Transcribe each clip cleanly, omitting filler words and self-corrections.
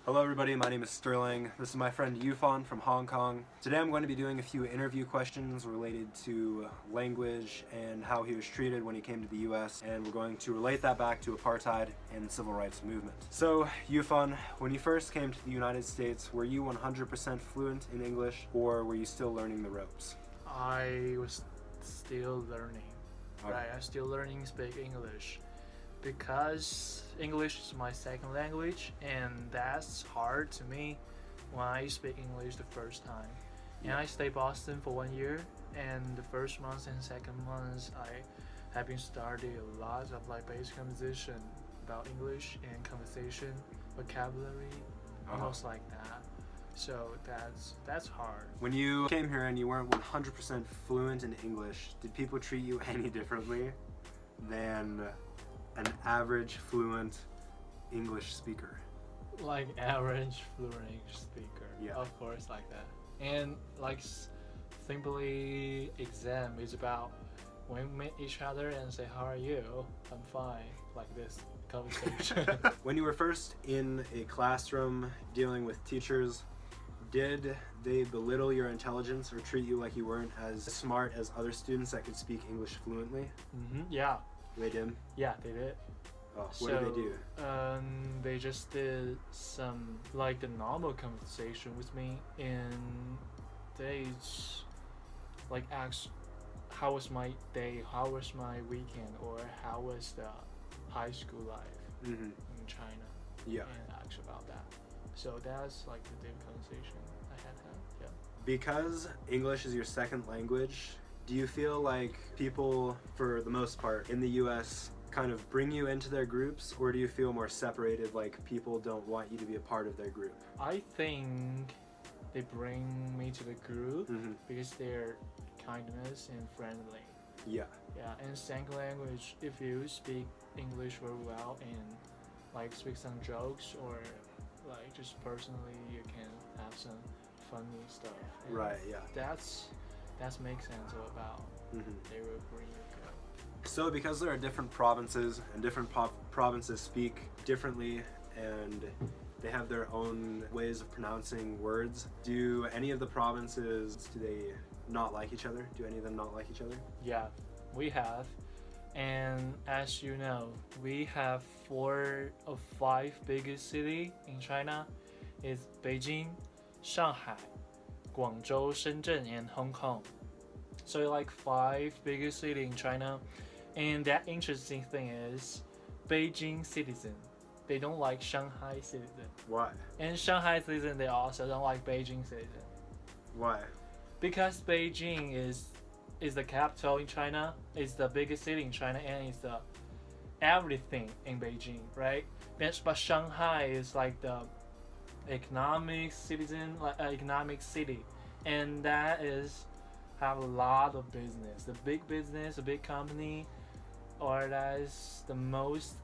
Hello everybody, my name is Sterling. This is my friend Yufan from Hong Kong. Today I'm going to be doing a few interview questions related to language and how he was treated when he came to the US, and we're going to relate that back to apartheid and the civil rights movement. So Yufan, when you first came to the United States, were you 100% fluent in English, or were you still learning the ropes? I was still learning. Okay. Right, I'm still learning to speak English because English is my second language, and that's hard to me when I speak English the first time. And I stayed Boston for 1 year, and the first month and second month I have been studying a lot of basic composition about English and conversation, vocabulary, almost like that. So that's hard. When you came here and you weren't 100% fluent in English, did people treat you any differently than an average fluent English speaker? Like average fluent English speaker. Yeah. Of course, like that. And simply exam is about when we meet each other and say, how are you? I'm fine. Like this conversation. When you were first in a classroom dealing with teachers, did they belittle your intelligence or treat you like you weren't as smart as other students that could speak English fluently? Yeah. They did? Yeah, they did. Oh, what did they do? They just did some the normal conversation with me, and they asked how was my day, how was my weekend, or how was the high school life in China. Yeah. And asked about that. So that's the deep conversation I had. Yeah. Because English is your second language, do you feel like people, for the most part, in the US kind of bring you into their groups, or do you feel more separated, like people don't want you to be a part of their group? I think they bring me to the group because they're kindness and friendly. Yeah. Yeah, and second language, if you speak English very well and speak some jokes or just personally, you can have some funny stuff. And Right, yeah. That makes sense about they will bring you go. So because there are different provinces and different provinces speak differently and they have their own ways of pronouncing words, do any of the provinces, do they not like each other? Do any of them not like each other? Yeah, we have. And as you know, we have 4 of 5 biggest cities in China. It's Beijing, Shanghai, Guangzhou, Shenzhen, and Hong Kong. So 5 biggest cities in China. And that interesting thing is, Beijing citizen, they don't like Shanghai citizen. Why? And Shanghai citizen, they also don't like Beijing citizen. Why? Because Beijing is the capital in China, it's the biggest city in China, and it's the everything in Beijing, right? But Shanghai is the economic citizen, economic city, and that is have a lot of business. The big business, a big company, or that is the most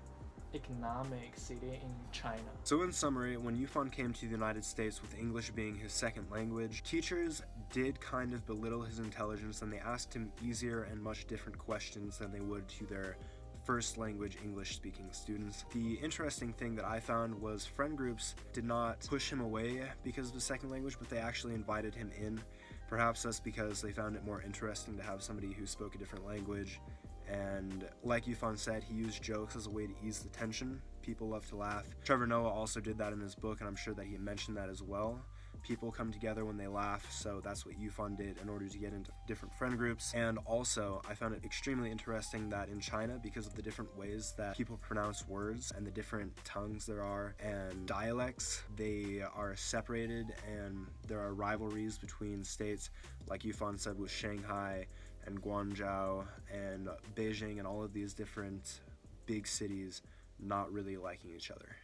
economic city in China. So in summary, when Yufan came to the United States with English being his second language, teachers did kind of belittle his intelligence, and they asked him easier and much different questions than they would to their first language English speaking students. The interesting thing that I found was friend groups did not push him away because of his second language, but they actually invited him in. Perhaps that's because they found it more interesting to have somebody who spoke a different language. And like Yufan said, he used jokes as a way to ease the tension. People love to laugh. Trevor Noah also did that in his book, and I'm sure that he mentioned that as well. People come together when they laugh, so that's what Yufan did in order to get into different friend groups. And also, I found it extremely interesting that in China, because of the different ways that people pronounce words and the different tongues there are and dialects, they are separated, and there are rivalries between states, like Yufan said, with Shanghai and Guangzhou and Beijing and all of these different big cities not really liking each other.